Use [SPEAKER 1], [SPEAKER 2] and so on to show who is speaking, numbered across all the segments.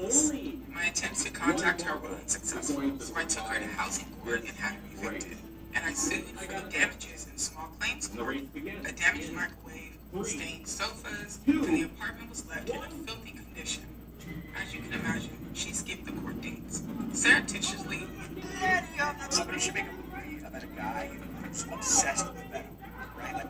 [SPEAKER 1] police. My attempts to contact her were unsuccessful, so I took her to housing court and had her evicted. And I sued for the damages in small claims court. A damaged microwave, stained sofas, and the apartment was left in a filthy condition. As you can imagine, she skipped the court dates. Surreptitiously.
[SPEAKER 2] Somebody should make a movie about a guy who's obsessed with venom, right? Like,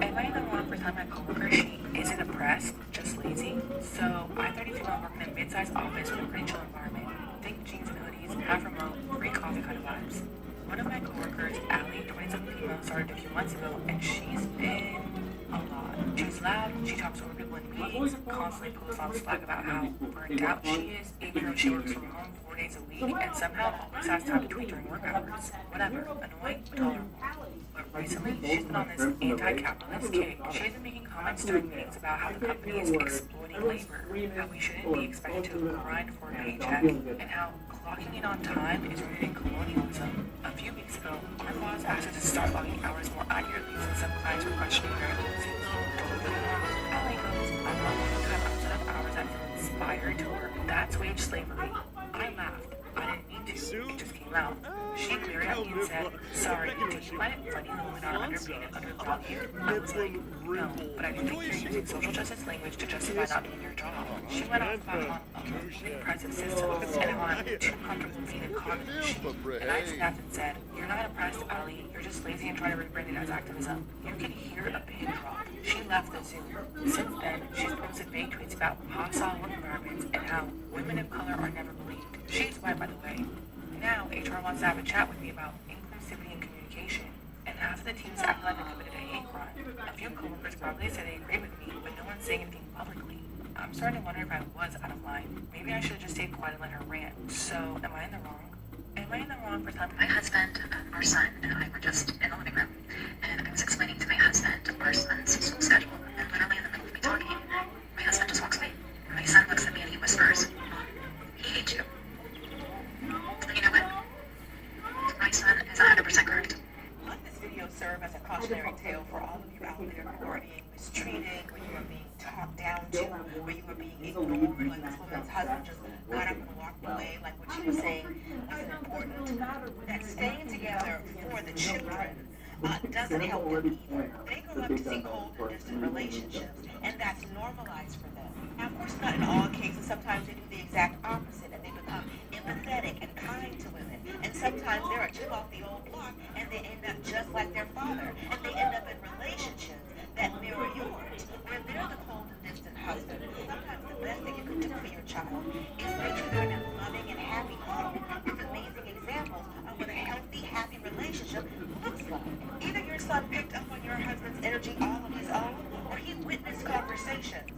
[SPEAKER 3] Am I the wrong for telling my coworker she isn't depressed, just lazy? So I 32 now work in a mid-sized office with a pretty chill environment. Think jeans and hoodies, half remote, free coffee kind of vibes. One of my coworkers, Allie, 27 female, started a few months ago, and she's been a lot. She's loud, she talks over people in meetings, constantly posts on Slack about how burnt out she is, even though she works from home 4 days a week, and somehow always has time to tweet during work hours. Whatever, annoying, but tolerable. But recently, she's been on this anti-capitalist kick. She's been making comments during meetings about how the company is exploiting labor, how we shouldn't be expected to grind for a paycheck, and how clocking in on time is rooted in colonialism. A few weeks ago, our boss asked us to start logging hours more accurately since some clients were questioning their abilities. Allie goes, I'm not going to cut outside of hours that feel inspired to work. That's wage slavery. I laughed. I didn't mean to. It just came out. She glared at me and said, sorry, do you find it funny that women are underpaid and undervalued? I was like, no, but I do think you're using social justice language to justify not doing your job. She went off about how I'm oppressive systems and how I'm too comfortable being a cog in the machine. And I snapped and said, you're not oppressed, Allie. You're just lazy and trying to rebrand it as activism. You can hear a pin drop. She left the Zoom. Since then, she's posted vague tweets about hostile work environments and how women of color are never believed. She's white, by the way. Now, HR wants to have a chat with me about inclusivity and communication, and half of the teams act like they committed a hate crime. A few coworkers probably say they agree with me, but no one's saying anything publicly. I'm starting to wonder if I was out of line. Maybe I should have just stayed quiet and let her rant. So, am I in the wrong? Am I in the wrong for telling
[SPEAKER 4] My husband, our son, and I were just in the living room, and I was explaining to my husband our son's school schedule, and literally in the middle of me talking, my husband just walks away. My son looks at me and he whispers, Mom, he hates you. And you know what? My son is 100% correct.
[SPEAKER 3] Let this video serve as a cautionary tale for all of you out there who are being mistreated, where you are being talked down to, where you are being ignored, like this woman's husband just got up and walked away, like what she was saying wasn't important. That staying together for the children doesn't help them either. They grow up to see cold and distant relationships, and that's normalized for them. Now, of course, not in all cases. Sometimes they do the exact opposite, and they become empathetic and kind to women. And sometimes they're a chip off the old block, and they end up just like their father, and they end up in relationships that mirror yours, where they're the cold and distant husband. Sometimes the best thing you can do for your child is make sure they're in a loving and happy home with amazing examples of what a healthy, happy relationship looks like. Either your son picked up on your husband's energy all on his own, or he witnessed conversations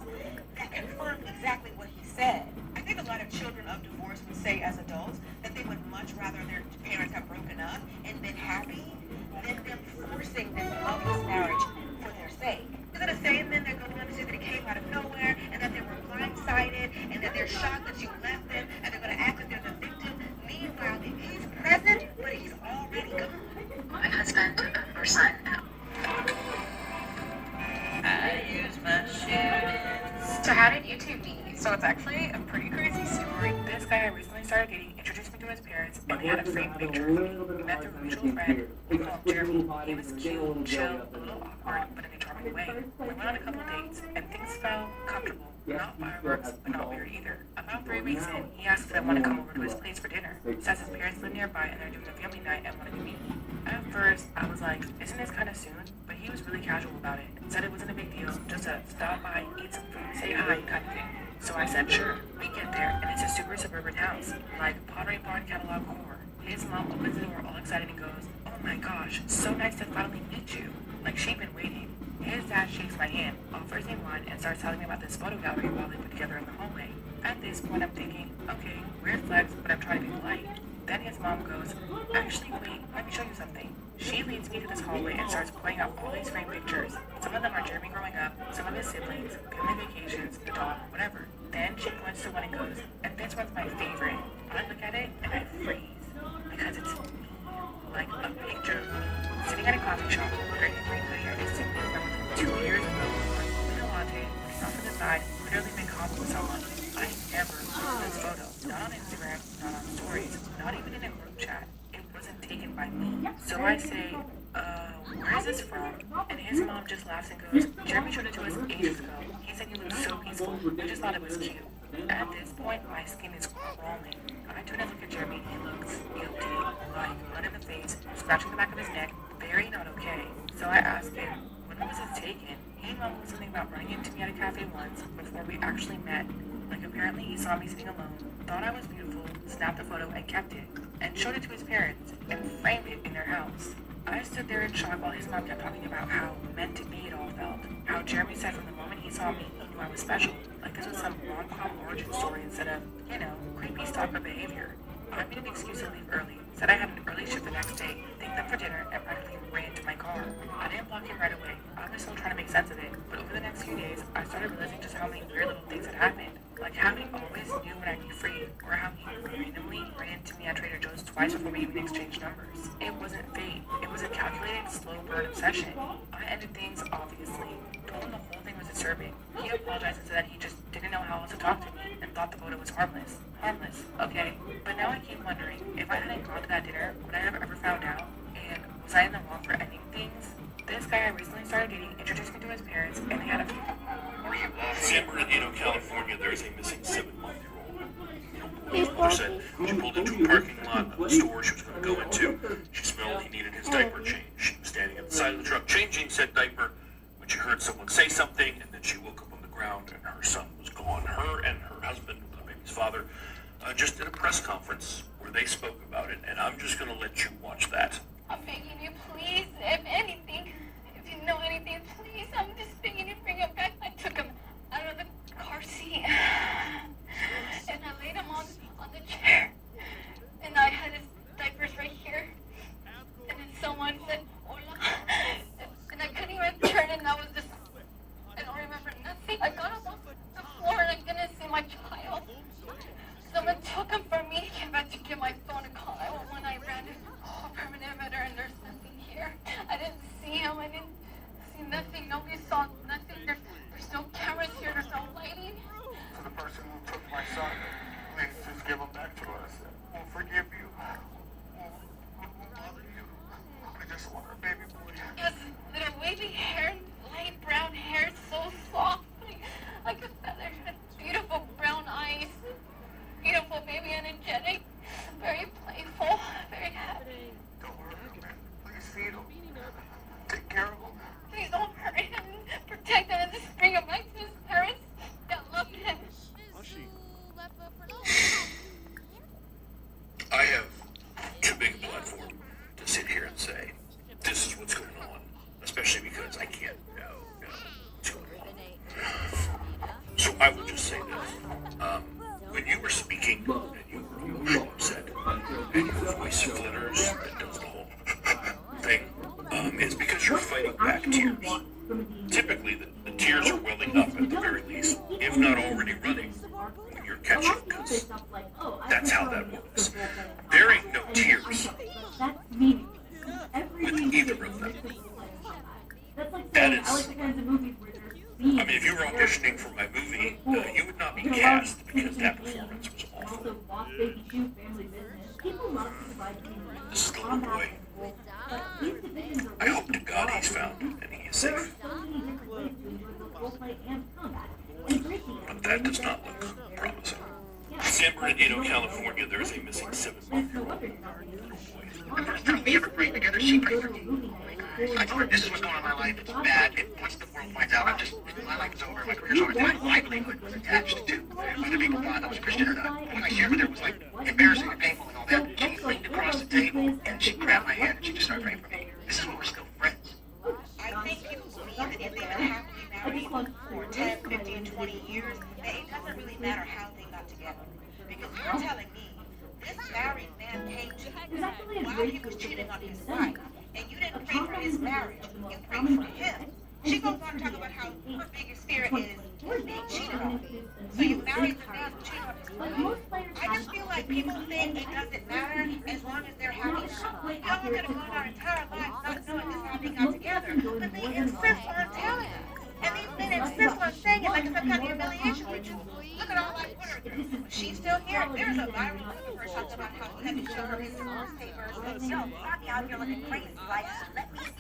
[SPEAKER 3] that confirmed exactly what he said. I think a lot of children of divorce would say as adults that they would much rather their parents have broken up and been happy than them forcing this loveless marriage for their sake. They're going to say, and then they're going to understand that it came out of nowhere, and that they were blindsided, and that they're shocked that you left them, and they're going to act like they're the victim. Meanwhile, he's present, but he's already gone.
[SPEAKER 4] My husband, our son,
[SPEAKER 3] I use my shootings. So how did you two meet? So it's actually a pretty crazy story. This guy I recently started dating introduced me to his parents, and they had a framed picture of me. We met through a mutual friend. We called Jeremy. He was cute, chill, a little awkward, but in a charming way. We went on a couple dates, and things felt comfortable. Not fireworks, but not weird either. About 3 weeks in, he asked if I want to come over to his place for dinner. Says his parents live nearby, and they're doing a family night and wanted to meet me. At first, I was like, isn't this kind of soon? But he was really casual about it. Said it wasn't a big deal, just a stop by, eat some food, say hi kind of thing. So I said, sure. We get there, and it's a super suburban house, like Pottery Barn catalog core. His mom opens the door all excited and goes, oh my gosh, so nice to finally meet you. Like she'd been waiting. His dad shakes my hand, offers me one, and starts telling me about this photo gallery while they put together in the hallway. At this point, I'm thinking, okay, weird flex, but I'm trying to be polite. Then his mom goes, actually, wait, let me show you something. She leads me to this hallway and starts pointing out all these framed pictures. Some of them are Jeremy growing up, some of his siblings, family vacations, the dog, whatever. Then she points to one and goes, and this one's my favorite. I look at it and I freeze. Because it's me. Like a picture of me. Sitting at a coffee shop, wearing a green hoodie I distinctly remember from 2 years ago. Holding a latte, looking off to the side, literally make coffee with someone. I never took this photo. Not on Instagram, not on stories, not even in a group chat. It wasn't taken by me. So I say, where is this from? And his mom just laughs and goes, Jeremy showed it to us ages ago. He said you looked so peaceful. I just thought it was cute. At this point, my skin is crawling. I turn and look at Jeremy. He looks guilty, like blood in the face, scratching the back of his neck, very not okay. So I asked him, when was this taken? He mumbled something about running into me at a cafe once before we actually met. Like apparently he saw me sitting alone, thought I was beautiful, snapped the photo and kept it, and showed it to his parents, and framed it in their house. I stood there in shock while his mom kept talking about how meant to be it all felt. How Jeremy said from the moment he saw me, he knew I was special. Like this was some rom-com origin story instead of, creepy stalker behavior. I made an excuse to leave early, said I had an early shift the next day, thanked them for dinner, and practically ran to my car. I didn't block him right away. I was still trying to make sense of it, but over the next few days, I started realizing just how many weird little things had happened. Like how he always knew when I'd be free, or how he randomly ran into me at Trader Joe's twice before we even exchanged numbers. It wasn't fate. It was a calculated, slow burn obsession. I ended things, obviously. Told him the whole thing was disturbing. He apologized and said that he just didn't know how else to talk to me and thought the photo was harmless. Harmless, okay. But now I keep wondering, if I hadn't gone to that dinner, would I have ever found out? And was I in the wrong for ending things? This guy I recently started dating introduced me to his parents, and they had a
[SPEAKER 5] San Bernardino, California, there is a missing 7-month-old. His mother said she pulled into a parking lot of the store she was going to go into. She smelled he needed his diaper changed. She was standing at the side of the truck changing said diaper when she heard someone say something, and then she woke up on the ground and her son was gone. Her and her husband, the baby's father, just did a press conference where they spoke about it, and I'm just going to let you watch that.
[SPEAKER 6] I'm begging you, please, if anything, if you know anything, please, I'm just begging you, bring him back. I took him out of the car seat, and I laid him on the chair, and I had his diapers right here, and then someone said, hola, and I couldn't even turn, and I was just, I don't remember nothing. I got up off the floor, and I didn't see my child. Someone took him from me, came back to get my phone and call 911. I ran to perimeter, and there's nothing here. I didn't see him. I didn't see nothing. Nobody saw nothing. There's no cameras here. There's no lighting.
[SPEAKER 7] To the person who took my son, please just give him back to us. We'll forgive you. We'll bother you. We just want our baby boy.
[SPEAKER 6] Yes, little wavy hair, light brown hair, so soft, like a feather. Beautiful brown eyes. Beautiful baby, energetic, very playful, very happy.
[SPEAKER 7] Don't hurt him, man. Please feed him. Take care of him.
[SPEAKER 6] Please don't hurt him. Protect him and just bring him back to his parents that love him.
[SPEAKER 5] I have too big a platform to sit here and say, this is what's going on, especially because I can't know what's going on. So I will just say this. When you were speaking and you were upset and your voice flutters and does the whole thing, it's because you're fighting back tears. Typically, the tears are welling up at the very least, if not already running, when you're catching, because that's how that works. There ain't no tears with either of them. That is... I mean, if you were auditioning for my movie, you would not be cast because that performance was awful. This is the little boy. I hope to God he's found and he is safe. But that does not look promising. San Bernardino, California, there is a missing 7-month-old boy.
[SPEAKER 2] The first time we ever prayed together, she prayed for me. I told her, this is what's going on in my life, it's bad, and once the world finds out, my life is over, my career's over. My livelihood was attached to whether people thought I was Christian or not. When I shared with her, it was like embarrassing and painful and all that. She leaned across the table, and she grabbed my hand, and she just started praying for me. This is when we're still friends.
[SPEAKER 8] I think people believe that if they've been happily married for 10, 15, 20 years, that it doesn't really matter how they got together. Because you're telling me this married man came marry him, you pray for him. She goes on to talk about how her biggest fear is being cheated on. So you marry the man who cheated on his wife. I just feel like people think it doesn't matter as long as they're happy. How could have gone our entire lives not knowing this how they got together? But they insist on telling us. And these men insist on saying it like it's some kind of humiliation. Which is, look at all I put her through. She's still here. There's a viral clip of her talking about how he had to show her his divorce papers.
[SPEAKER 4] Yo, I'll be out here looking crazy. Like, let me see the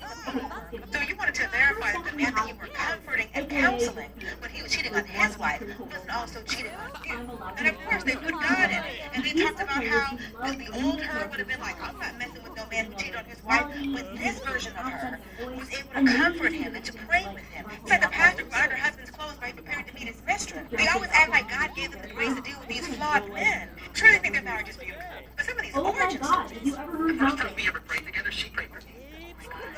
[SPEAKER 4] paperwork.
[SPEAKER 8] So you wanted to verify that the man that you were comforting and counseling when he was cheating on his wife wasn't also cheating on you. And of course they put God in it. And they talked about how the old her would have been like, I'm not messing with no man who cheated on his wife. With this version of her was able to comfort him and to pray with him. It's like the pastor brought her husband's clothes while he prepared to meet his mistress. They always act like God gave them the grace to deal with these flawed men. I'm sure they think their marriage is beautiful. But some of these origin stories.
[SPEAKER 2] The first time we ever prayed together, she prayed for me.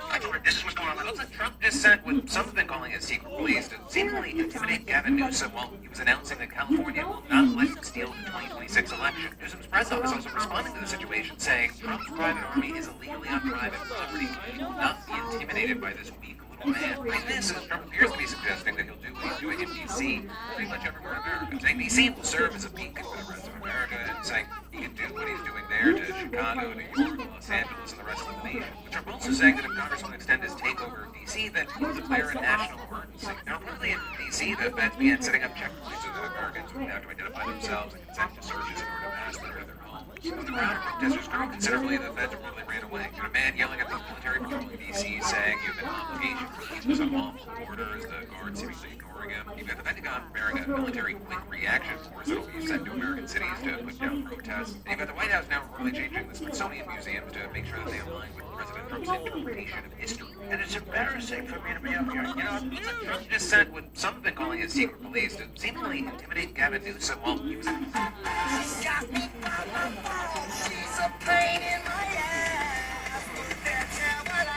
[SPEAKER 2] I told her this is what's going on. Looks like Trump just sent what some have been calling his secret police to seemingly intimidate Gavin Newsom while he was announcing that California will not let him steal the 2026 election. Newsom's press office also responding to the situation, saying Trump's private army is illegally on private property. He will not be intimidated by this weak little man. Like this, as Trump appears to be suggesting that he'll do what he's doing in D.C. pretty much everywhere in America. Saying D.C. will serve as a beacon for the rest of America, and saying he can do what he's doing there to Chicago, New York, Los Angeles, and the rest of the nation. But Trump also saying that if Congress won't extend his takeover of D.C., then he'll declare a national emergency. Now, reportedly in D.C., the feds began setting up checkpoints so that Americans would have to identify themselves and consent to searches in order to pass through to their homes. When the crowd of protesters grew considerably, the feds reportedly ran away. You had a man yelling at the military patrol in D.C. saying you have an obligation to release this unlawful order as the guards seemingly ignoring him. You've got the Pentagon preparing a military quick reaction force that will be sent to American cities to put down protests. And you've got the White House now really changing the Smithsonian museums to make sure that they align with President Trump's interpretation of history. And it's embarrassing for me to be up here. You know, it's like Trump just sent what some have been calling his secret police to seemingly intimidate Gavin Newsom while he was in...
[SPEAKER 8] Got me by my phone. She's a pain in my ass. That's how I like.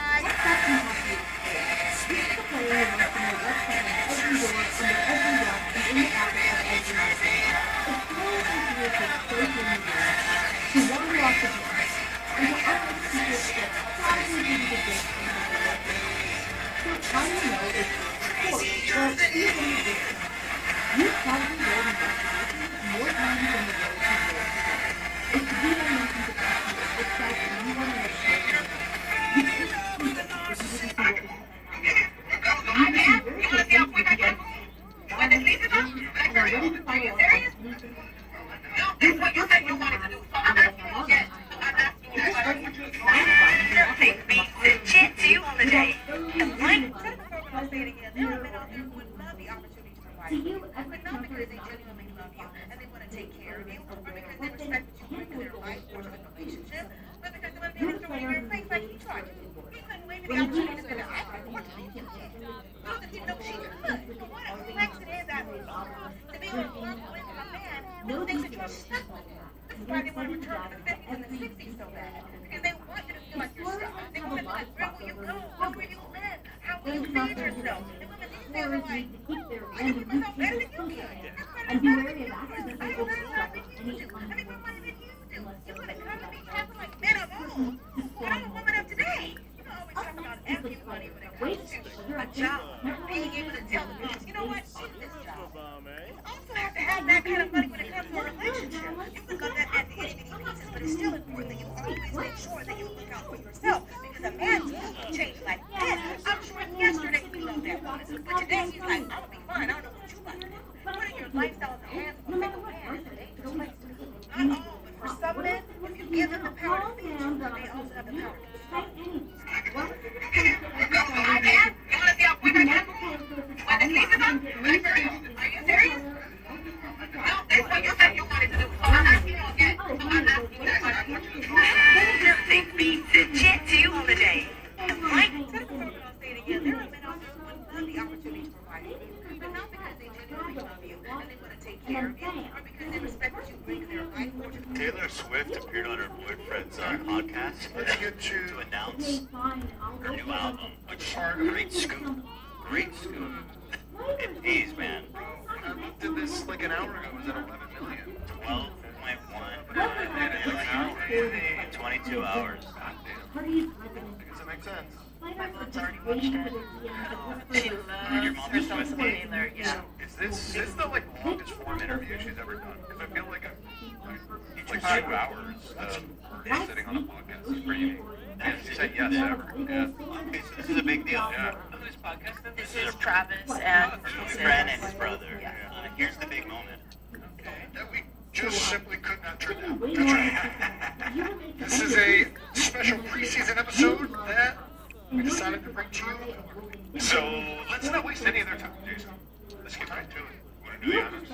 [SPEAKER 9] Taylor Swift appeared on her boyfriend's podcast to announce her new album, which great scoop. Great scoop. It pays, man.
[SPEAKER 7] I looked at this like an hour ago. It was at 11 million.
[SPEAKER 9] 12.1. 20 22 hours.
[SPEAKER 7] I guess it makes sense.
[SPEAKER 3] My mom's already watched it. She loves herself some Taylor, yeah.
[SPEAKER 7] So is this the like longest form interview she's ever done? Because I feel like it's like 2 hours sitting on a podcast is pretty unique. Yeah, she said yes ever. Yeah.
[SPEAKER 9] Okay, so this is a big deal.
[SPEAKER 7] Yeah.
[SPEAKER 3] Whose podcast is this? This is Travis and
[SPEAKER 9] His friend and his brother. Here's the big moment.
[SPEAKER 7] That we just simply could not turn down. That's right. This is a special preseason episode that we decided to bring to you. So let's not waste any of their time, Jason. Let's get right to it. Want to do the honors?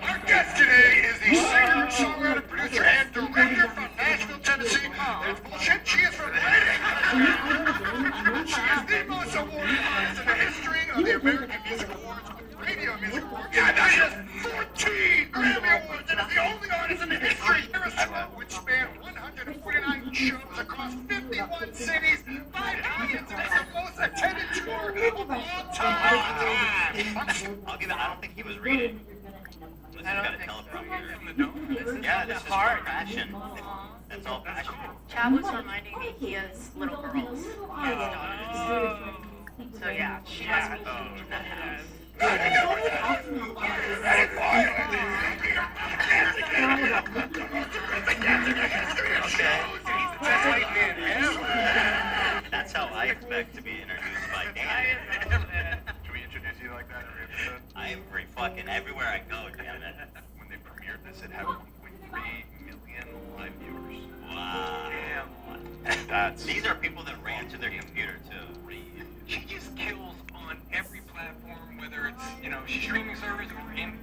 [SPEAKER 7] Our guest today is the singer, songwriter, producer, and director from Nashville, Tennessee. That's bullshit. She is from Reading. She is the most awarded artist in the history of the American Music Awards with Radio Music Awards. Yeah, that is 14 Grammy Awards and is the only artist in the history of a tour which spanned 149 shows across 51 cities, 5 continents, and is the most attended tour of all time.
[SPEAKER 9] I'll give it. I don't think he was reading. Unless he's got a teleprompter. Yeah, this is
[SPEAKER 3] hard.
[SPEAKER 9] passion. That's all passion.
[SPEAKER 3] Chad was reminding me he has little girls. He has daughters. So yeah, she must be huge in that house.
[SPEAKER 9] That's how I expect to be introduced by Dan.
[SPEAKER 7] Should we introduce you like that every episode?
[SPEAKER 9] I am free fucking everywhere I go, damn it.
[SPEAKER 7] When they premiered this, it had 1.3 million live viewers.
[SPEAKER 9] Wow.
[SPEAKER 7] Damn. That's...
[SPEAKER 9] These are people that ran to their computer too.
[SPEAKER 10] She just kills on every platform, whether it's, she's streaming service or in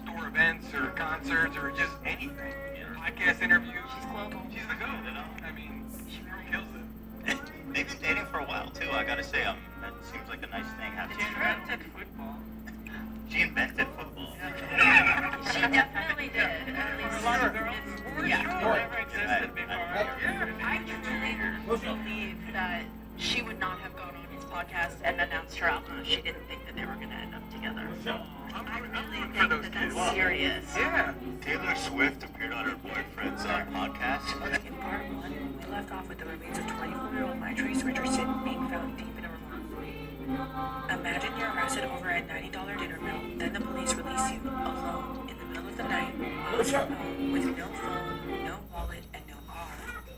[SPEAKER 10] store events or concerts or just anything. Podcast interviews.
[SPEAKER 3] She's global.
[SPEAKER 10] She's the go, I mean, she really kills it.
[SPEAKER 9] They've been dating for a while too. I gotta say, that seems like a nice thing.
[SPEAKER 3] She invented football.
[SPEAKER 9] She invented football.
[SPEAKER 3] She definitely did. At least a lot of girls. Yeah.
[SPEAKER 10] Never existed before.
[SPEAKER 3] I truly believe that she would not have gone on his podcast and announced her album if she didn't think that they were going to end up together. So I really think that that's serious.
[SPEAKER 10] Yeah.
[SPEAKER 9] Taylor Swift appeared on her boyfriend's podcast.
[SPEAKER 3] In part one, we left off with the remains of 24-year-old Mitrice Richardson being found deep in a remote. Imagine you're arrested over a $90 dinner bill, then the police release you alone in the middle of the night, miles from home, with no phone, no wallet, and no car.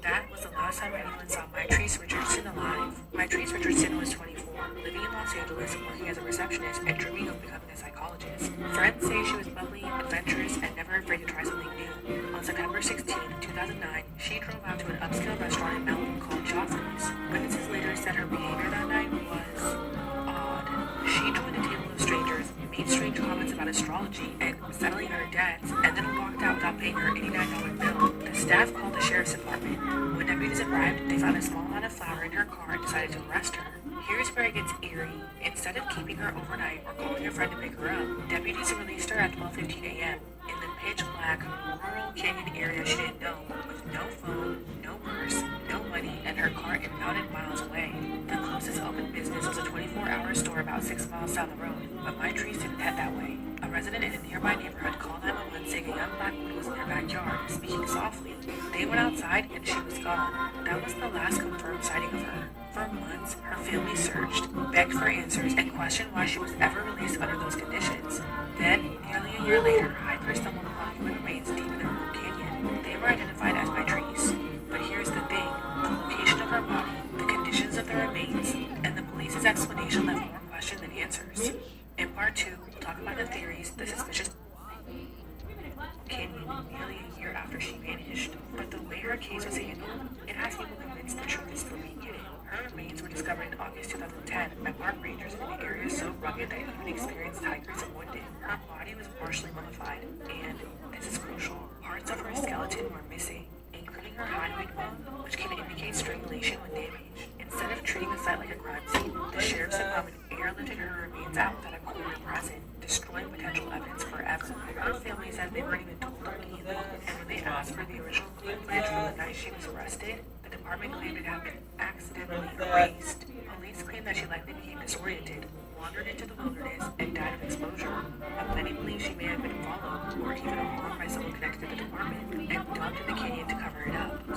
[SPEAKER 3] That was the last time anyone saw Mitrice Richardson alive. Mitrice Richardson was 24, living in Los Angeles, working as a receptionist, and dreaming of becoming a psychologist. Friends say she was bubbly, adventurous, and never afraid to try something new. On September 16, 2009, she drove out to an upscale restaurant in Malibu called Joffrey's. Witnesses later said her behavior that night was odd. She joined a table of strangers, made strange comments about astrology and settling her debts, and then walked out without paying her $89 bill. The staff called the sheriff's department. When deputies arrived, they found a small amount of flour in her car and decided to arrest her. Here's where it gets eerie. Instead of keeping her overnight or calling a friend to pick her up, deputies released her at 12:15 a.m. in the pitch-black, rural canyon area she didn't know, with no phone, no purse, no money, and her car impounded miles away. The closest open business was a 24-hour store about 6 miles down the road, but Mitrice didn't head that way. A resident in a nearby neighborhood called 911 saying a young black woman was in their backyard, speaking softly. They went outside and she was gone. That was the last confirmed sighting of her. For months, her family searched, begged for answers, and questioned why she was ever released under those conditions. Then, nearly a year later, hikers stumbled upon human remains deep in a remote canyon. They were identified as Mitrice. But here's the thing, the location of her body, the conditions of the remains, and the police's explanation left more questions than answers. In part 2, we'll talk about the theories, the suspicious canyon nearly a year after she vanished. But the way her case was handled, it has people convinced the truth is still being hidden. Her remains were discovered in August 2010 by park rangers in an area so rugged that even experienced hikers avoided it. Her body was partially mummified, and, this is crucial, parts of her skeleton were missing, including her hyoid bone, which can indicate strangulation when damaged. Instead of treating the site like a crime scene, the sheriff's department airlifted her remains out without a coroner present, destroying potential evidence forever. Her family said they weren't even told immediately, and when they asked for the original footage from the night she was arrested, the department claimed it had been accidentally erased. Police claim that she likely became disoriented, wandered into the wilderness, and died of exposure. But many believe she may have been followed, or even harmed by someone connected to the department, and dumped in the canyon to cover it up.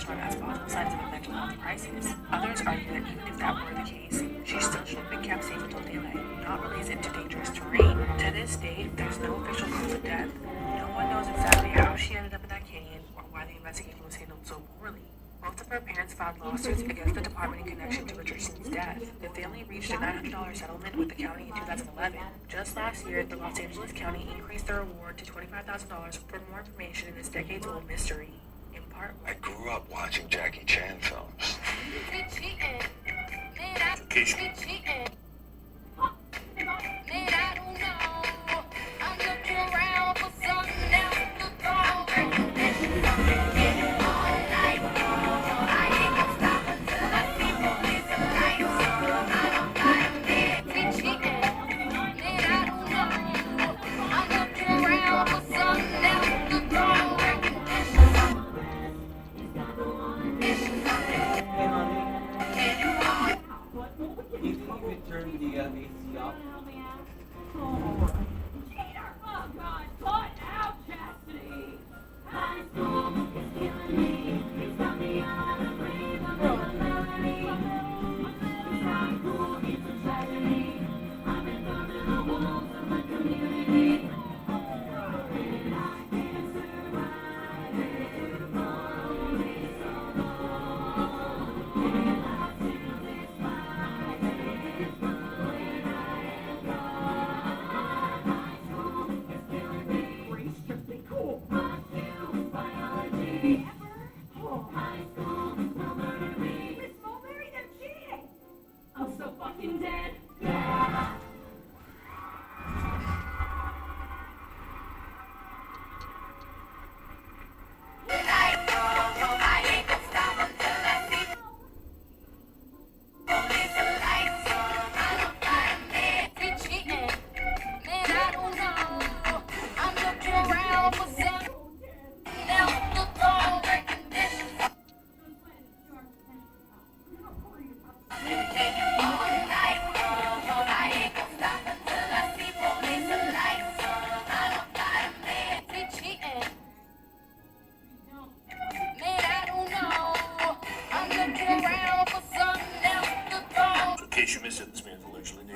[SPEAKER 3] restaurant has possible signs of a mental health crisis. Others argue that even if that were the case, she still should have been kept safe until daylight, not released into dangerous terrain. To this date, there's no official cause of death. No one knows exactly how she ended up in that canyon or why the investigation was handled so poorly. Both of her parents filed lawsuits against the department in connection to Richardson's death. The family reached a $900 settlement with the county in 2011. Just last year, the Los Angeles County increased their award to $25,000 for more information in this decades-old mystery. In part,
[SPEAKER 5] I grew up watching Jackie Chan films.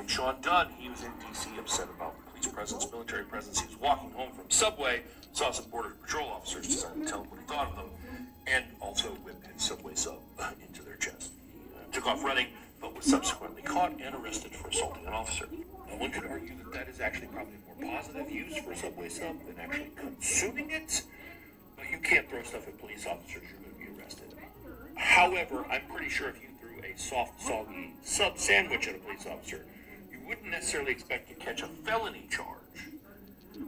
[SPEAKER 5] Sean Dunn, he was in D.C. upset about police presence, military presence. He was walking home from Subway, saw some Border Patrol officers, decided to tell him what he thought of them, and also whipped his Subway sub into their chest. He took off running, but was subsequently caught and arrested for assaulting an officer. Now, one could argue that that is actually probably more positive use for a Subway sub than actually consuming it, but you can't throw stuff at police officers, you're going to be arrested. However, I'm pretty sure if you threw a soft, soggy sub sandwich at a police officer, you wouldn't necessarily expect to catch a felony charge.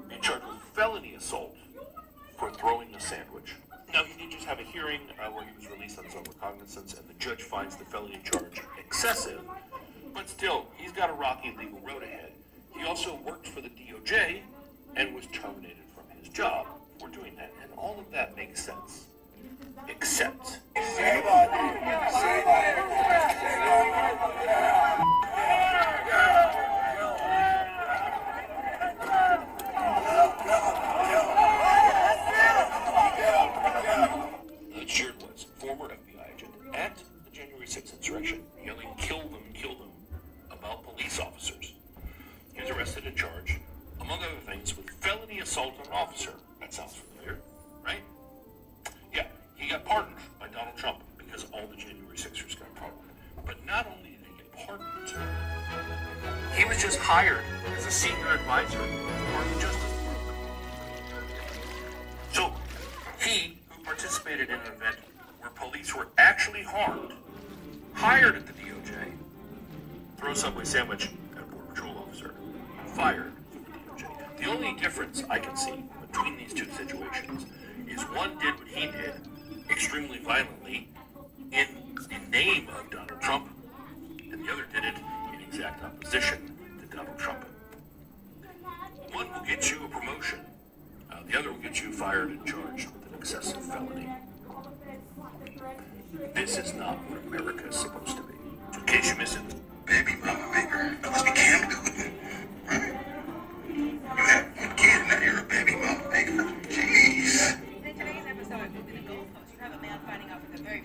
[SPEAKER 5] Be charged with felony assault for throwing the sandwich. Now, he did just have a hearing where he was released on his own recognizance, and the judge finds the felony charge excessive, but still, he's got a rocky legal road ahead. He also worked for the DOJ and was terminated from his job for doing that, and all of that makes sense. Except... Sheard was former FBI agent at the January 6th insurrection, yelling, kill them, about police officers. He was arrested and charged, among other things, with felony assault on an officer. That sounds familiar, right? Yeah, he got pardoned by Donald Trump because all the January 6ers got pardoned. But not only did he get pardoned, he was just hired as a senior advisor to the Department of Justice. So, he, who participated in an event where police were actually harmed, hired at the DOJ, throw a Subway sandwich at a Border Patrol officer, fired from the DOJ. The only difference I can see between these two situations is one did what he did extremely violently in the name of Donald Trump, and the other did it in exact opposition to Donald Trump. One will get you a promotion, the other will get you fired and charged with an excessive felony. This is not what America is supposed to be. So in case you miss it,
[SPEAKER 2] Baby mama maker. That must be Cam Newton, right? You have one kid, now you're a baby mama maker. Jeez.
[SPEAKER 8] In today's episode of Moving the Goalpost, you have a man finding out for the very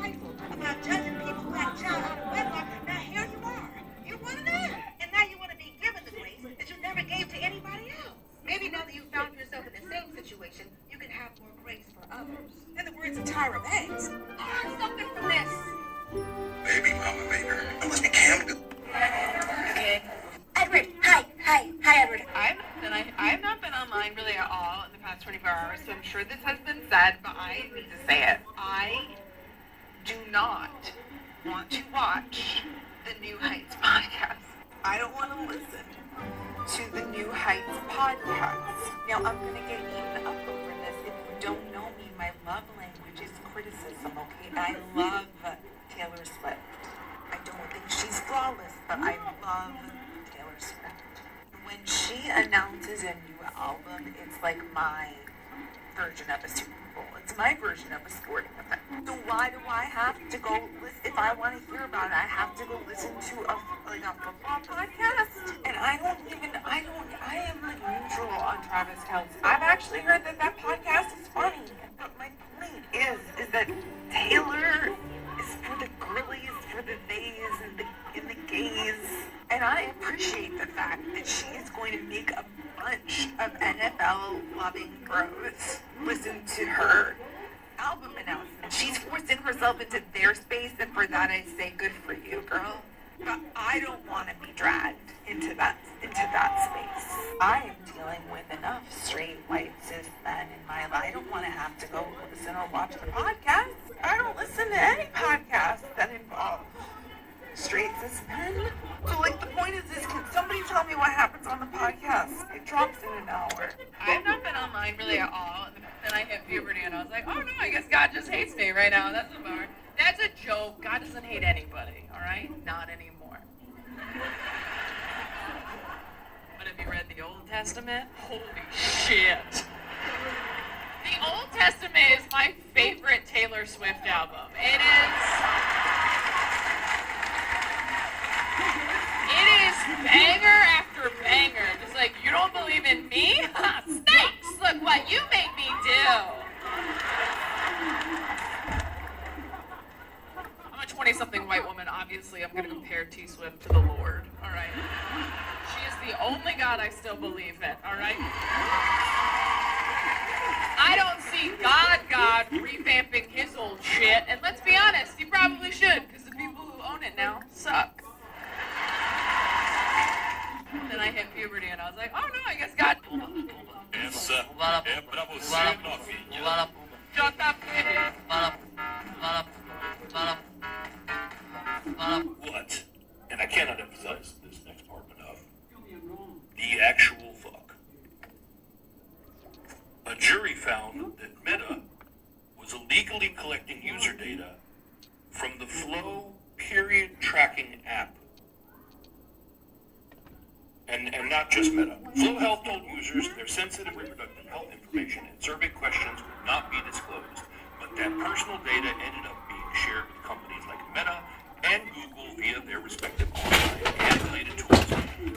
[SPEAKER 8] prideful about judging people who had a child out of wedlock. Now here you are. You're one of them. And now you want to be given the grace that you never gave to anybody else. Maybe now that you found yourself in the same situation, you can have more grace for others. In the words of Tyra Banks, learn something from this.
[SPEAKER 2] Baby mama maker. That must be Camden.
[SPEAKER 3] Okay.
[SPEAKER 4] Edward, hi, Edward.
[SPEAKER 3] I've not been online really at all in the past 24 hours, so I'm sure this has been said, but I need to say it. I do not want to watch the New Heights podcast. I don't want to listen to the New Heights podcast. Now, I'm going to get eaten up over this. If you don't know me, my love language is criticism, okay? And I love Taylor Swift. I don't think she's flawless, but I love Taylor Swift. When she announces a new album, it's like my version of a Super Bowl. It's my version of a sporting event. So why do I have to go listen? If I want to hear about it, I have to go listen to a football podcast? And I am like neutral on Travis Kelce. I've actually heard that podcast is funny. But my point is that Taylor is for the girlies, for the theys, and the gays. And I appreciate the fact that she is going to make a bunch of NFL-loving bros listen to her album announcement. She's forcing herself into their space, and for that I say good for you, girl. But I don't want to be dragged into that space. I am dealing with enough straight, white, cis men in my life. I don't want to have to go listen or watch the podcast. I don't listen to any podcast that involves straight cis men. So, like, the point is this, can somebody tell me what happens on the podcast? It drops in an hour. I've not been online really at all, and then I hit puberty, and I was like, oh no, I guess God just hates me right now. That's a bummer. That's a joke. God doesn't hate anybody, all right? Not anymore. But have you read the Old Testament? Holy shit. The Old Testament is my favorite Taylor Swift album. It is banger after banger. Just like, you don't believe in me? Snakes! Look what you made me do! I'm a 20-something white woman. Obviously, I'm going to compare T Swift to the Lord, alright? She is the only God I still believe in, alright? I don't see God revamping his old shit, and let's be honest, he probably should, because the people who own it now suck. Then I hit puberty, and I was like, oh no, I guess God... Shut up,
[SPEAKER 5] What? And I cannot emphasize this next part enough. The actual fuck. A jury found that Meta was illegally collecting user data from the Flow period tracking app. And not just Meta. Flow Health told users their sensitive reproductive health information and survey questions would not be disclosed, but that personal data ended up being shared with companies like Meta and Google via their respective online and related tools,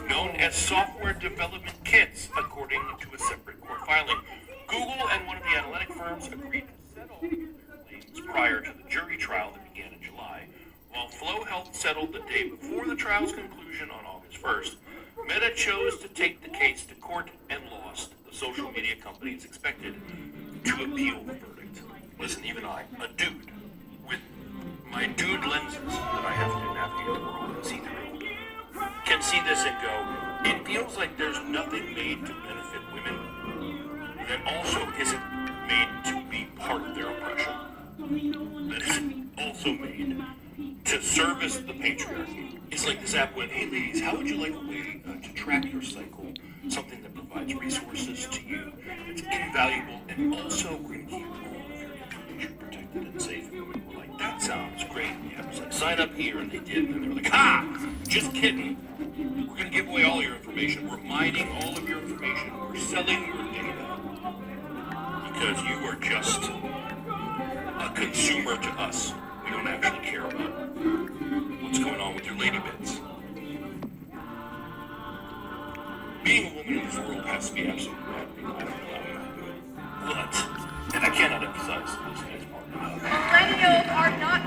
[SPEAKER 5] known as software development kits, according to a separate court filing. Google and one of the analytic firms agreed to settle their claims prior to the jury trial that began in July, while Flow Health settled the day before the trial's conclusion on August 1st. Meta chose to take the case to court and lost. The social media company is expected to appeal the verdict. Listen, even I, a dude, with my dude lenses that I have to navigate the world and see through, can see this and go, it feels like there's nothing made to benefit women that also isn't made to be part of their oppression. That isn't also made to service the patriarchy. It's like this app went, hey ladies, how would you like a way to track your cycle? Something that provides resources to you that's invaluable, and also we're going to keep all of your information protected and safe. And we were like, that sounds great. Yeah, it was like, sign up here, and they did. And they were like, ha! Just kidding. We're going to give away all your information. We're mining all of your information. We're selling your data. Because you are just a consumer to us. We don't actually care about what's going on with your lady bits. Being a woman in this world has to be absolutely bad. I don't know how you do it. But, and I cannot emphasize this next part enough.
[SPEAKER 6] Millennials are not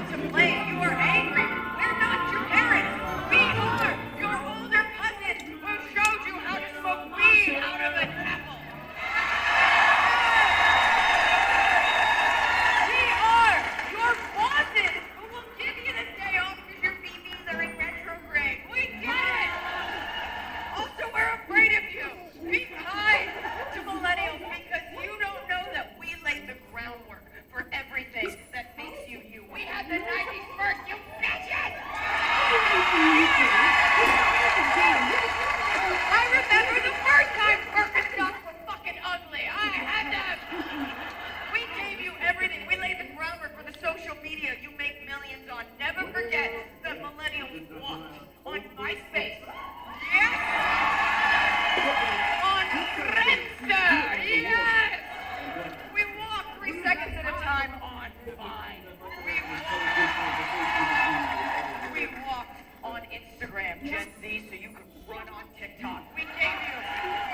[SPEAKER 11] We walked on Instagram, Gen Z, so you could run on TikTok. We gave you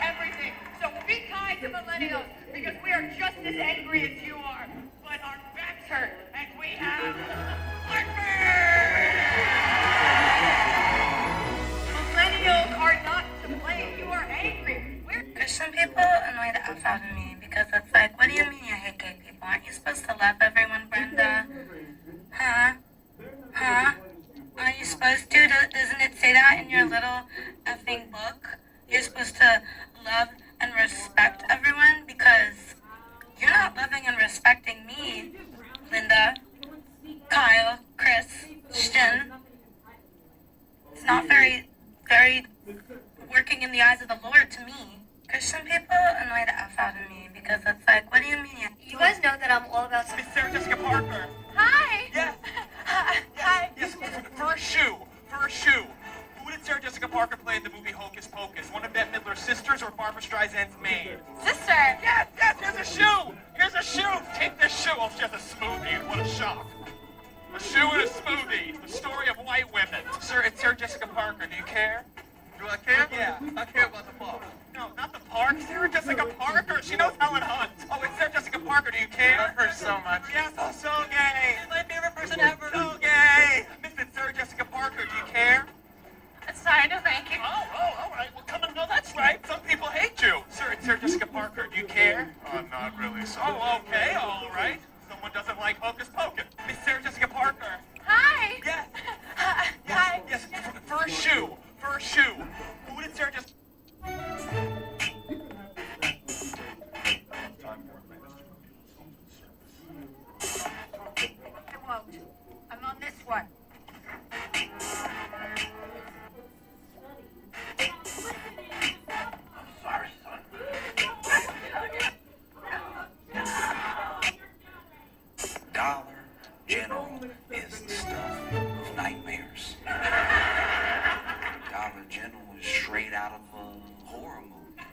[SPEAKER 11] everything. So be kind to millennials, because we are just as angry as you are, but our backs hurt, and we have heartburn! Millennials are not to blame. You are angry.
[SPEAKER 3] Christian people annoy the F out of me because it's like, what do you mean you hate gay people? Aren't you supposed to love everyone, Brenda? Huh? Are you supposed to? Doesn't it say that in your little effing book? You're supposed to love and respect everyone because you're not loving and respecting me, Linda, Kyle, Chris, Christian. It's not very working in the eyes of the Lord to me. Christian people annoy the F out of me because it's like, what do you mean?
[SPEAKER 6] You guys know that I'm all about...
[SPEAKER 10] Miss Sarah Jessica Parker.
[SPEAKER 6] Hi!
[SPEAKER 10] Yes.
[SPEAKER 6] Hi.
[SPEAKER 10] Yes, first shoe. Who did Sarah Jessica Parker play in the movie Hocus Pocus? One of Bette Midler's sisters or Barbara Streisand's maid?
[SPEAKER 6] Sister!
[SPEAKER 10] Yes, here's a shoe! Here's a shoe! Take this shoe! Oh, she has a smoothie. What a shock. A shoe and a smoothie. The story of white women. Sir, it's Sarah Jessica Parker. Do you care? Do I care? Yeah, I care about the park. No, not the park. Sarah Jessica Parker. She knows Helen Hunt. Oh, it's Sarah Jessica Parker. Do you care? I love her so much. Yes, oh, so gay. She's my favorite person ever. So gay. Miss, it's Sarah Jessica Parker. Do you care?
[SPEAKER 6] It's fine, thank you.
[SPEAKER 10] Oh, all right. Well, come on. No, that's right. Some people hate you. Sir, it's Sarah Jessica Parker. Do you care? Not really. So. Oh, okay. All right. Someone doesn't like Hocus Pocus. Miss Sarah Jessica Parker.
[SPEAKER 6] Hi!
[SPEAKER 10] Yes.
[SPEAKER 6] Hi.
[SPEAKER 10] Yes. First shoe. Who did Sarah Jessica...
[SPEAKER 11] I won't. I'm on this one.
[SPEAKER 5] Sorry, son.
[SPEAKER 12] Dollar General is the stuff of nightmares. Dollar General is straight out of a horror movie.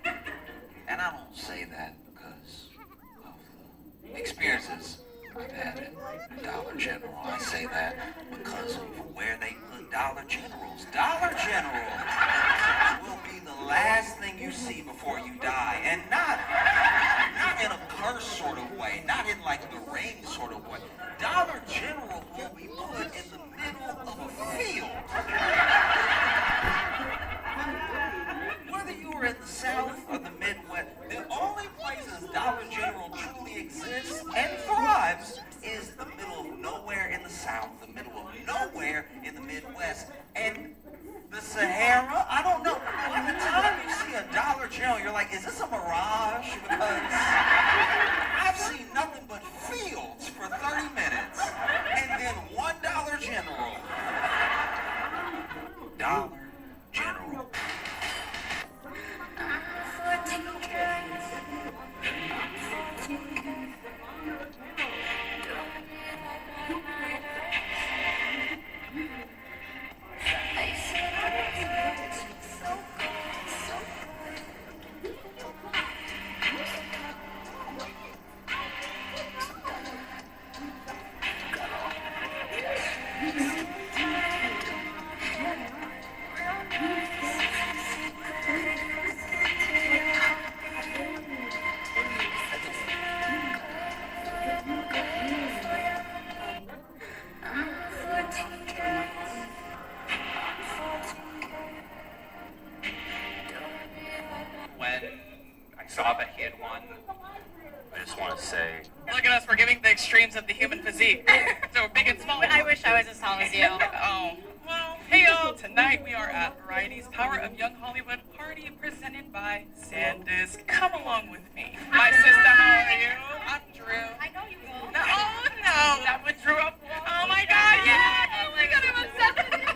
[SPEAKER 12] And I don't say that because of the experiences I've had at Dollar General. I say that because of where they put Dollar Generals. Dollar General will be the last thing you see before you die. And not in a curse sort of way, not in like the Ring sort of way. Dollar General will be put in the middle of a field. Whether you are in the South or the Midwest, the only places Dollar General truly exists and thrives is the middle of nowhere in the South, the middle of nowhere in the Midwest, and the Sahara. I don't know. By the time you see a Dollar General, you're like, is this a mirage? Because I've seen nothing but fields for 30 minutes, and then one Dollar General. Dollar General.
[SPEAKER 10] When I saw that he had won,
[SPEAKER 9] I just want to say,
[SPEAKER 10] look at us, we're giving the extremes of the human physique. So big and small.
[SPEAKER 6] I wish I was as tall as you.
[SPEAKER 10] Oh, well, hey y'all, tonight we are at Variety's Power of Young Hollywood party presented by SanDisk. Come along with me. My sister, how are you? I'm Drew.
[SPEAKER 6] I know you will.
[SPEAKER 10] No, oh no, that was Drew up. Oh my god, yeah!
[SPEAKER 6] Oh my god, I'm obsessed with you.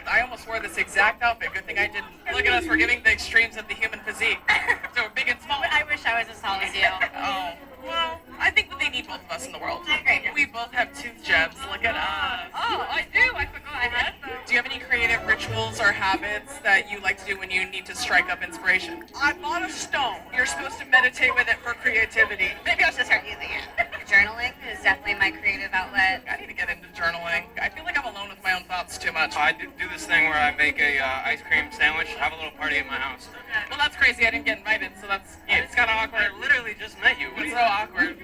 [SPEAKER 10] I almost wore this exact outfit. Good thing I didn't. Look at us, we're giving the extremes of the human physique. So big and small.
[SPEAKER 6] I wish I was as tall as you.
[SPEAKER 10] Oh, well, I think that they need both of us in the world.
[SPEAKER 6] I agree.
[SPEAKER 10] We both have tooth jabs. Look at us.
[SPEAKER 6] Oh, I do. I forgot I had them.
[SPEAKER 10] Do you have any creative rituals or habits that you like to do when you need to strike up inspiration? I bought a stone. You're supposed to meditate with it for creativity.
[SPEAKER 6] Maybe I'll just start using it. Journaling is definitely my creative outlet.
[SPEAKER 10] I need to get into journaling. I feel like I'm alone with my own thoughts too much. I do this thing where I make a ice cream sandwich, have a little party at my house. Well, that's crazy. I didn't get invited, so it's kind of awkward. I literally just met you. It's so awkward.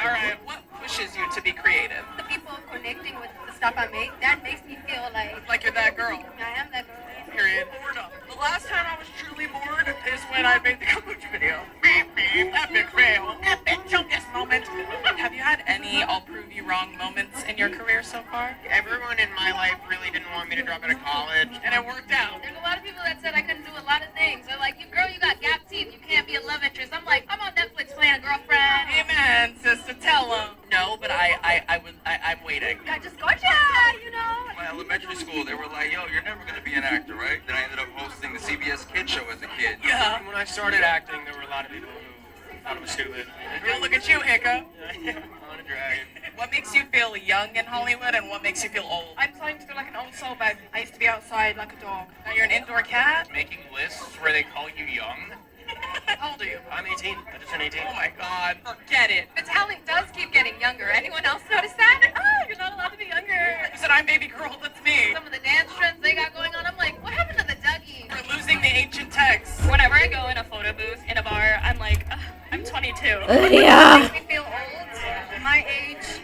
[SPEAKER 10] All right, what pushes you to be creative?
[SPEAKER 6] The people connecting with the stuff I make, that makes me feel like
[SPEAKER 10] You're that girl.
[SPEAKER 6] I am that girl.
[SPEAKER 10] Period. Boredom. The last time I was truly bored is when I made the kombucha video. Beep, beep, epic fail. Epic chunkus moment. Have you had any I'll prove you wrong moments in your career so far?
[SPEAKER 2] Everyone in my life really didn't want me to drop out of college,
[SPEAKER 10] And it worked out.
[SPEAKER 6] There's a lot of people that said I couldn't do a lot of things. They're like, you got gap teeth, you can't be a love interest. I'm like, I'm on Netflix playing a girlfriend.
[SPEAKER 10] Amen, sister. Tell them. No, but I'm waiting.
[SPEAKER 6] I just gotcha, you know.
[SPEAKER 12] In my elementary school, they were like, yo, you're never gonna be an actor, right? Then I ended up hosting the CBS Kids Show as a kid.
[SPEAKER 10] Yeah. When I started acting, there were a lot of people who thought it was stupid. Well, look at you, Hiccup. On a dragon. What makes you feel young in Hollywood and what makes you feel old? I'm starting to feel like an old soul, but I used to be outside like a dog. Now you're an indoor cat?
[SPEAKER 2] making lists where they call you young.
[SPEAKER 10] How old are you?
[SPEAKER 2] I'm 18. I just turned 18.
[SPEAKER 10] Oh my god. Forget it.
[SPEAKER 6] The talent does keep getting younger. Anyone else notice that? Oh, you're not allowed to be younger.
[SPEAKER 10] You said I'm baby girl, that's me.
[SPEAKER 6] Some of the dance trends they got going on, I'm like, what happened to the Dougie?
[SPEAKER 10] We're losing the ancient texts.
[SPEAKER 6] Whenever I go in a photo booth in a bar, I'm like, I'm 22.
[SPEAKER 13] Yeah.
[SPEAKER 6] Makes me feel old. My age.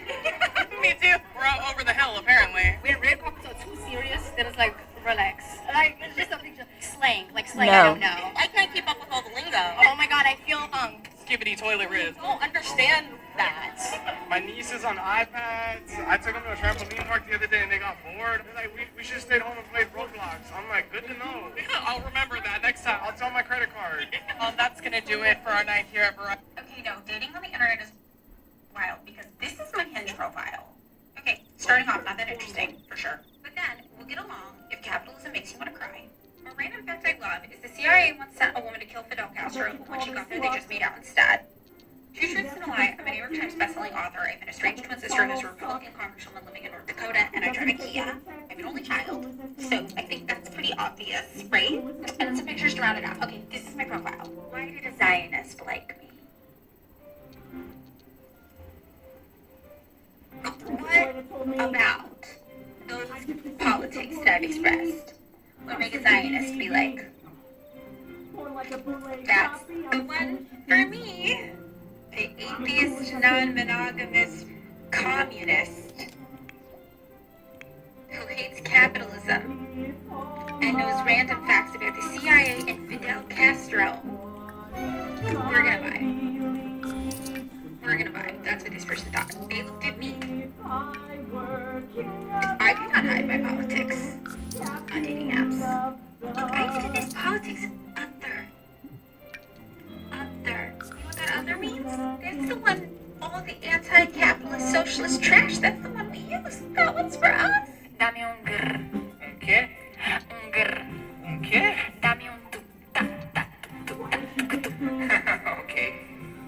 [SPEAKER 10] Me too. We're out over the hill, apparently.
[SPEAKER 6] When red carpets are too serious, then it's like, relax. Like, it's just something slang.
[SPEAKER 13] No.
[SPEAKER 6] I don't know. I can't keep up with all the lingo. Oh my god, I feel
[SPEAKER 10] Skibbity toilet riz.
[SPEAKER 6] I don't understand that.
[SPEAKER 7] My niece is on iPads. I took them to a trampoline park the other day and they got bored. They're like, we should have stayed home and played Roblox. I'm like, good to know.
[SPEAKER 10] I'll remember that next time.
[SPEAKER 7] I'll tell my credit card.
[SPEAKER 10] Well, that's gonna do it for our night here at Variety.
[SPEAKER 4] Okay, no, dating on the internet is wild because this is my Hinge profile. Okay, starting off, not that interesting, for sure. But then, we'll get along if capitalism makes you want to cry. A random fact I love is the CIA once sent a woman to kill Fidel Castro, but when she got there, they just made out instead. Two truths and a lie, I'm a New York Times bestselling author. I have an estranged twin sister who's a Republican congresswoman living in North Dakota, and I drive a Kia. I'm an only child, so I think that's pretty obvious, right? And then some pictures to round it out. Okay, this is my profile. Why did a Zionist like me? What about those politics that I've expressed would make a Zionist be like, that's the one for me? The atheist, non-monogamous communist who hates capitalism and knows random facts about the CIA and Fidel Castro. We're gonna buy. We're gonna buy. That's what this person thought. They looked at me. I do not hide my politics on dating apps. Look, I used to this politics other. You know what that other means? That's the one, all the anti-capitalist socialist trash, that's the one we use. That one's for us. Dame un grr.
[SPEAKER 10] Un qué?
[SPEAKER 4] Un grr.
[SPEAKER 10] Un qué?
[SPEAKER 4] Dame un tu, ta, ta, tu, tu, tu, tu.
[SPEAKER 10] Okay.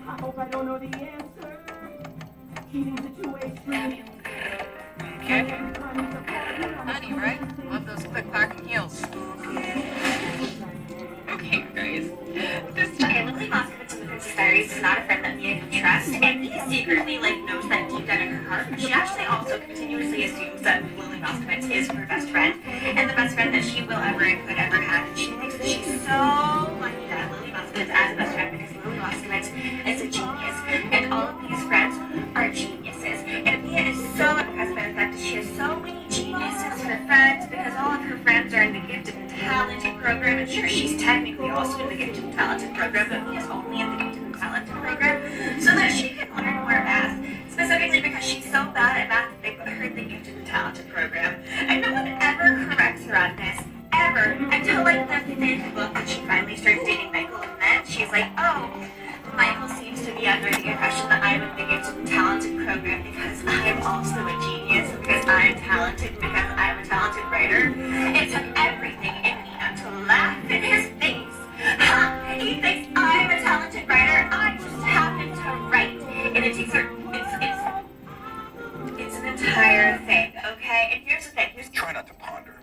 [SPEAKER 4] I hope I don't know the answer. Dame un grr.
[SPEAKER 10] Okay. Honey, right? Love those click-clacking heels.
[SPEAKER 4] Okay, guys. This time, Lily Moskowitz in the Princess Diaries is not a friend that Mia can trust, and he secretly, knows that deep down in her heart, but she actually also continuously assumes that Lily Moskowitz is her best friend, and the best friend that she will ever and could ever have, and she thinks that she's so lucky to have Lily Moskowitz as a best friend, because Lily Moskowitz is a genius, and all of these friends are geniuses, and Mia is so impressed by the fact that she has so many geniuses for friends, because all of her friends are in the gifted and talented program, and sure, she's technically also in the gifted and talented program, but Mia's only in the gifted and talented program, so that she can learn more math, specifically because she's so bad at math that they put her in the gifted and talented program, and no one ever corrects her on this, ever, until the fifth book that she finally starts dating Michael, and then she's like, oh, Michael seems to be under the impression that I'm in the gifted and talented program because I'm also a genius, because I'm talented, because I'm a talented writer. It took everything in Mia to laugh in his face. Ha! He thinks I'm a talented writer. I just happen to write. And it takes her, it's an entire thing, okay? And here's the thing.
[SPEAKER 12] Try not to ponder.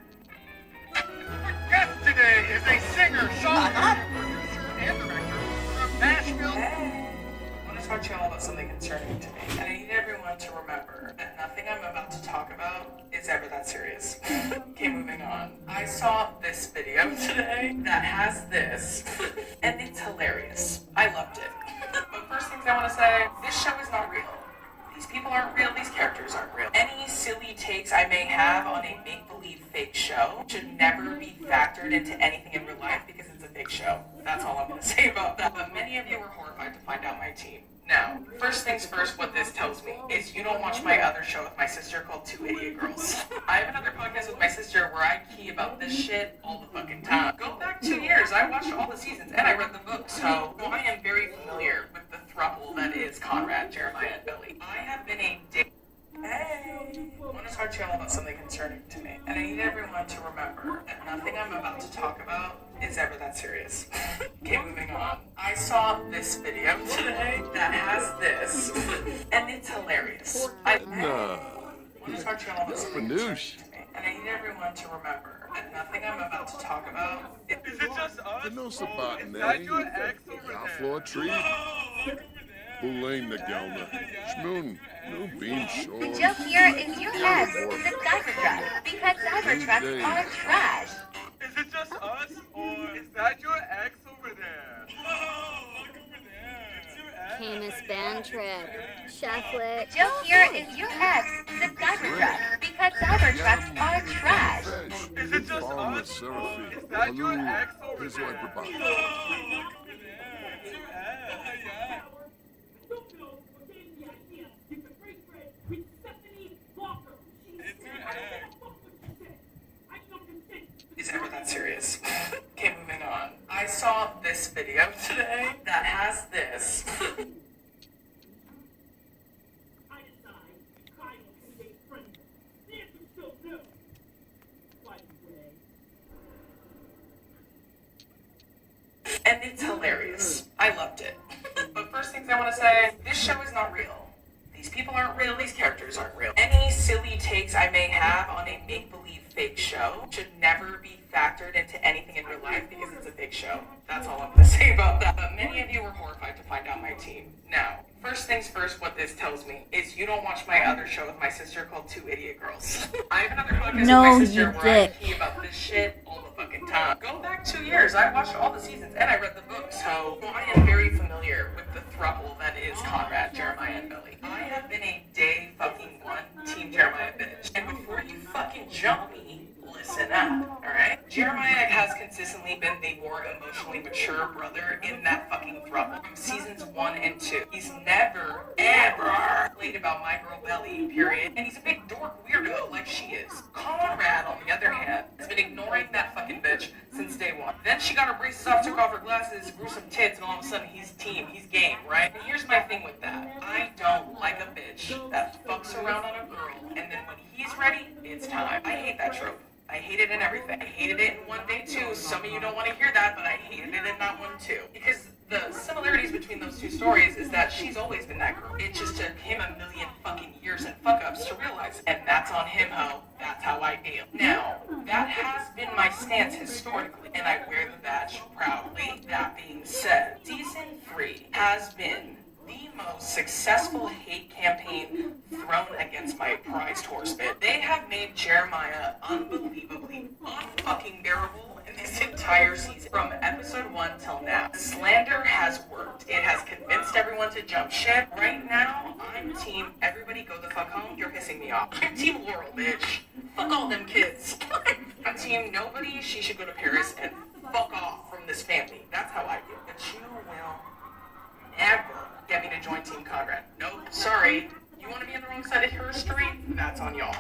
[SPEAKER 7] Guest today is a singer, songwriter, producer, and director from Nashville.
[SPEAKER 10] What is
[SPEAKER 3] talk to you all about something concerning to me, and I need everyone to remember that nothing I'm about to talk about is ever that serious. Okay, moving on. I saw this video today that has this, and it's hilarious. I loved it. But first things I want to say, this show is not real. These people aren't real, these characters aren't real. Any silly takes I may have on a make-believe fake show should never be factored into anything in real life because it's a fake show. That's all I'm going to say about that. But many of you were horrified to find out my team. Now, first things first, what this tells me is you don't watch my other show with my sister called Two Idiot Girls. I have another podcast with my sister where I key about this shit all the fucking time. Go back 2 years, I watched all the seasons and I read the book, so I am very familiar with the throuple that is Conrad, Jeremiah, and Billy. I have been a Hey! I want to talk to you all about something concerning to me, and I need everyone to remember that nothing I'm about to talk about is ever that serious. Okay, moving on. I saw this video today that has this, and it's hilarious. I want to talk to you all about something concerning to me, and I need everyone to remember that nothing I'm about to talk about is
[SPEAKER 10] it just us?
[SPEAKER 13] Ты não sapato,
[SPEAKER 10] Is
[SPEAKER 13] né?
[SPEAKER 10] that your ex over
[SPEAKER 13] Ja,
[SPEAKER 10] there?
[SPEAKER 13] floor tree. Boelijn de gelden. Schmoen. No bean short.
[SPEAKER 6] The joke here is you have the diaper truck because diaper trucks are trash.
[SPEAKER 10] Is it just us, or is that your ex over there? Oh, look over there. It's your ex.
[SPEAKER 14] Canis band trip. Cheflet.
[SPEAKER 6] The joke here is you have the diaper truck because diaper trucks are trash.
[SPEAKER 10] Is it just us, or is that your ex over there? Oh, look over there. It's your ex. Yeah.
[SPEAKER 3] Is ever that serious. Okay, moving on. I saw this video today that has this. And it's hilarious. I loved it. But first things I want to say, this show is not real. These people aren't real, these characters aren't real. Any silly takes I may have on a make-believe fake show should never be factored into anything in real life because it's a fake show. That's all I'm going to say about that. But many of you were horrified to find out my team. Now, first things first, what this tells me is you don't watch my other show with my sister called Two Idiot Girls. I have another podcast with my sister where I key about this shit all the fucking time. Go back 2 years, I watched all the seasons and I read the book, so I am very familiar with the throuple that is Conrad, Jeremiah, and Billy. I have been a day fucking one Team Jeremiah bitch. And before you fucking jump me, listen up, alright? Jeremiah has consistently been the more emotionally mature brother in that fucking throuple from seasons 1 and 2. He's never, ever played about my girl Belly, period. And he's a big dork weirdo like she is. Conrad, on the other hand, has been ignoring that fucking bitch since day one. Then she got her braces off, took off her glasses, grew some tits, and all of a sudden he's team, he's game, right? And here's my thing with that. I don't like a bitch that fucks around on a girl, and then when he's ready, it's time. I hate that trope. I hate it in everything. I hated it in One Day Two. Some of you don't want to hear that, but I hated it in that one too. Because the similarities between those two stories is that she's always been that girl. It just took him a million fucking years and fuck-ups to realize. And that's on him, ho. That's how I deal. Now, that has been my stance historically, and I wear the badge proudly. That being said, Season 3 has been the most successful hate campaign thrown against my prized horse bit. They have made Jeremiah unbelievably unfucking bearable in this entire season. From episode 1 till now. Slander has worked. It has convinced everyone to jump ship. Right now, I'm team everybody go the fuck home. You're pissing me off. I'm team Laurel, bitch. Fuck all them kids. I'm team nobody. She should go to Paris and fuck off from this family. That's how I feel. But you will never get me to join Team Conrad. Nope, sorry. You want to be on the wrong side of history? That's on y'all.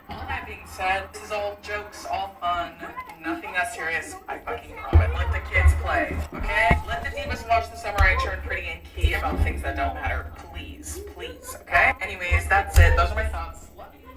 [SPEAKER 3] All that being said, this is all jokes, all fun, nothing that serious. I fucking promise. Let the kids play, okay? Let the divas watch the Samurai turn pretty and key about things that don't matter. Please, please, okay? Anyways, that's it. Those are my thoughts. Love you.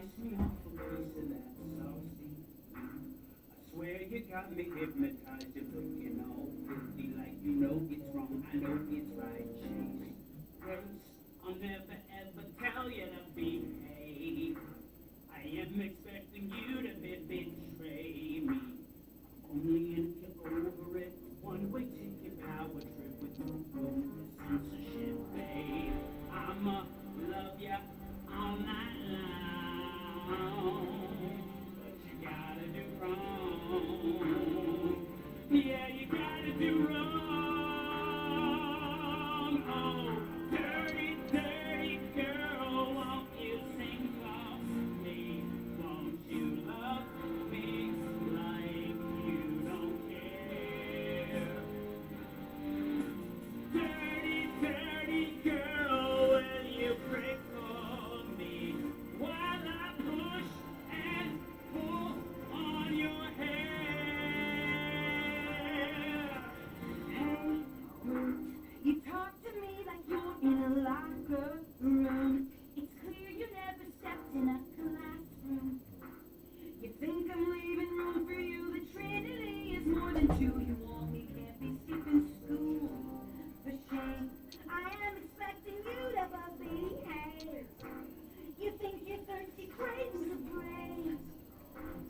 [SPEAKER 15] Slice me off a piece of that saucy. I swear you got me hypnotized. You're looking all filthy like you know it's wrong. I know it's right. Chase Grace, I'll never ever tell you to behave. I am expecting you to betray me. Only if you're over it. One-way ticket power trip with no censorship, babe. I'ma love ya all night long, but you gotta do wrong. Yeah, you gotta do wrong. Oh, dirty, dirty girl, won't you sing love to me? Won't you love me like you don't care? Dirty, dirty girl, will you break for me while I push and pull on your hair? Hey, you talk to me like you're in a locker room. It's clear you never stepped in a classroom. You think I'm leaving room for you? The Trinity is more than two. You want me, can't be skipping school. For shame, I am expecting you to behave. You think your thirsty craves the brains.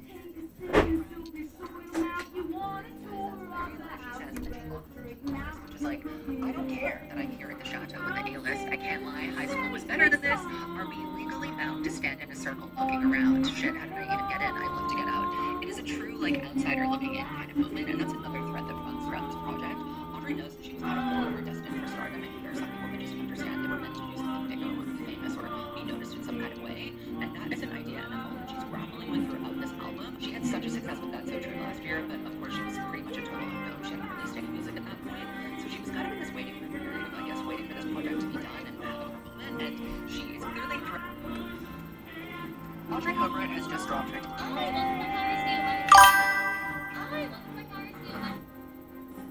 [SPEAKER 15] Take a sip and soup your soil mouth. You want to tour off the house. You better drink now.
[SPEAKER 4] Just like, I don't care that I'm here at the Chateau with the A-list. I can't lie. High school was better than this. Are we legally bound to stand in a circle looking around? Shit, how did I even get in? I'd love to get out. It is a true, like, outsider looking in kind of movement, and that's another thread that runs throughout this project. Audrey knows that she's not a fool or destined for stardom, and there are some people that just understand they were meant to do something big or be famous or be noticed in some kind of way. And that is an idea and a goal that she's grappling with throughout this album. She had such a success with That's So True last year, but of course she was pretty much a total unknown. She hadn't released any music at that point. So she was kind of in this waiting room period of, I guess, waiting for this project to be done and having her moment. And she is clearly Audrey Hobart has just dropped her.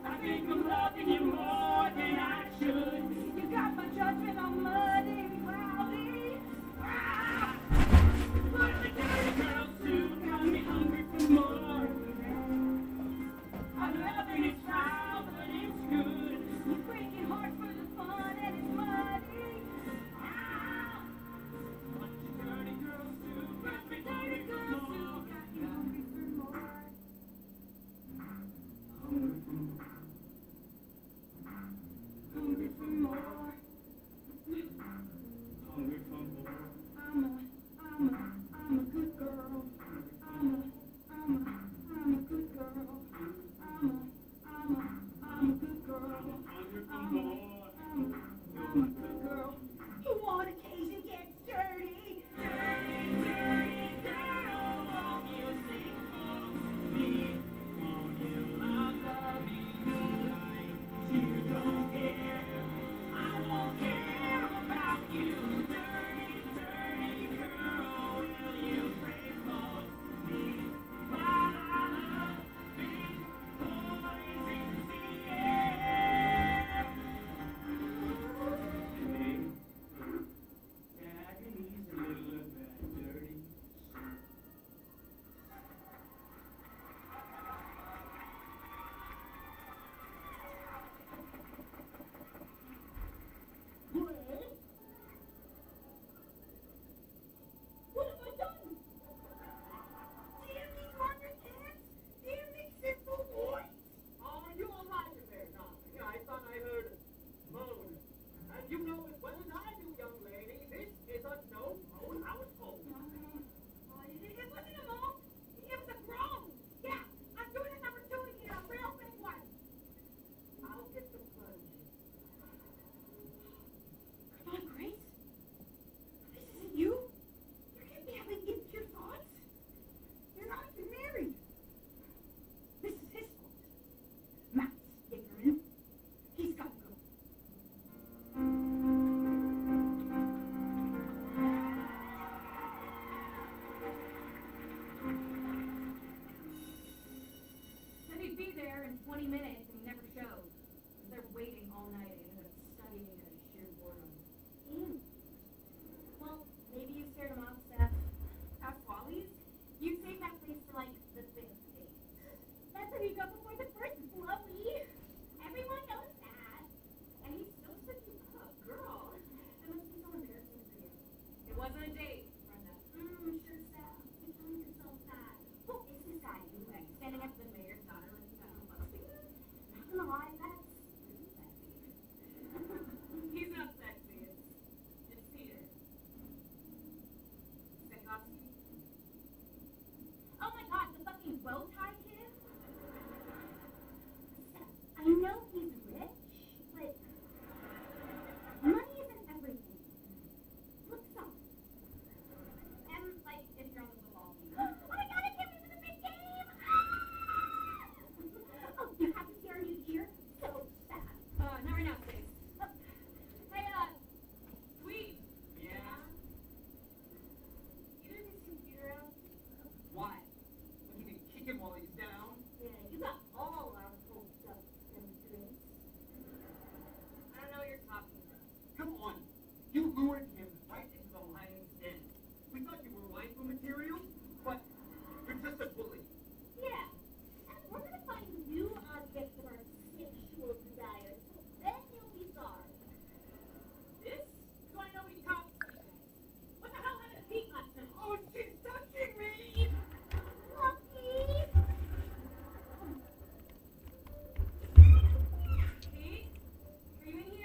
[SPEAKER 15] I think I'm loving you more than I should. You got my judgment on muddy and cloudy. But the dirty girls too got me hungry for more. I'm loving it foul, but it's good. You break your heart for the fun and it's muddy. But the dirty girls too got me hungry for more. Hungry for more. Hungry for more. Hungry for more. I'm a good girl. I'm a good girl. I'm a good girl. Hungry for more. I'm a good girl.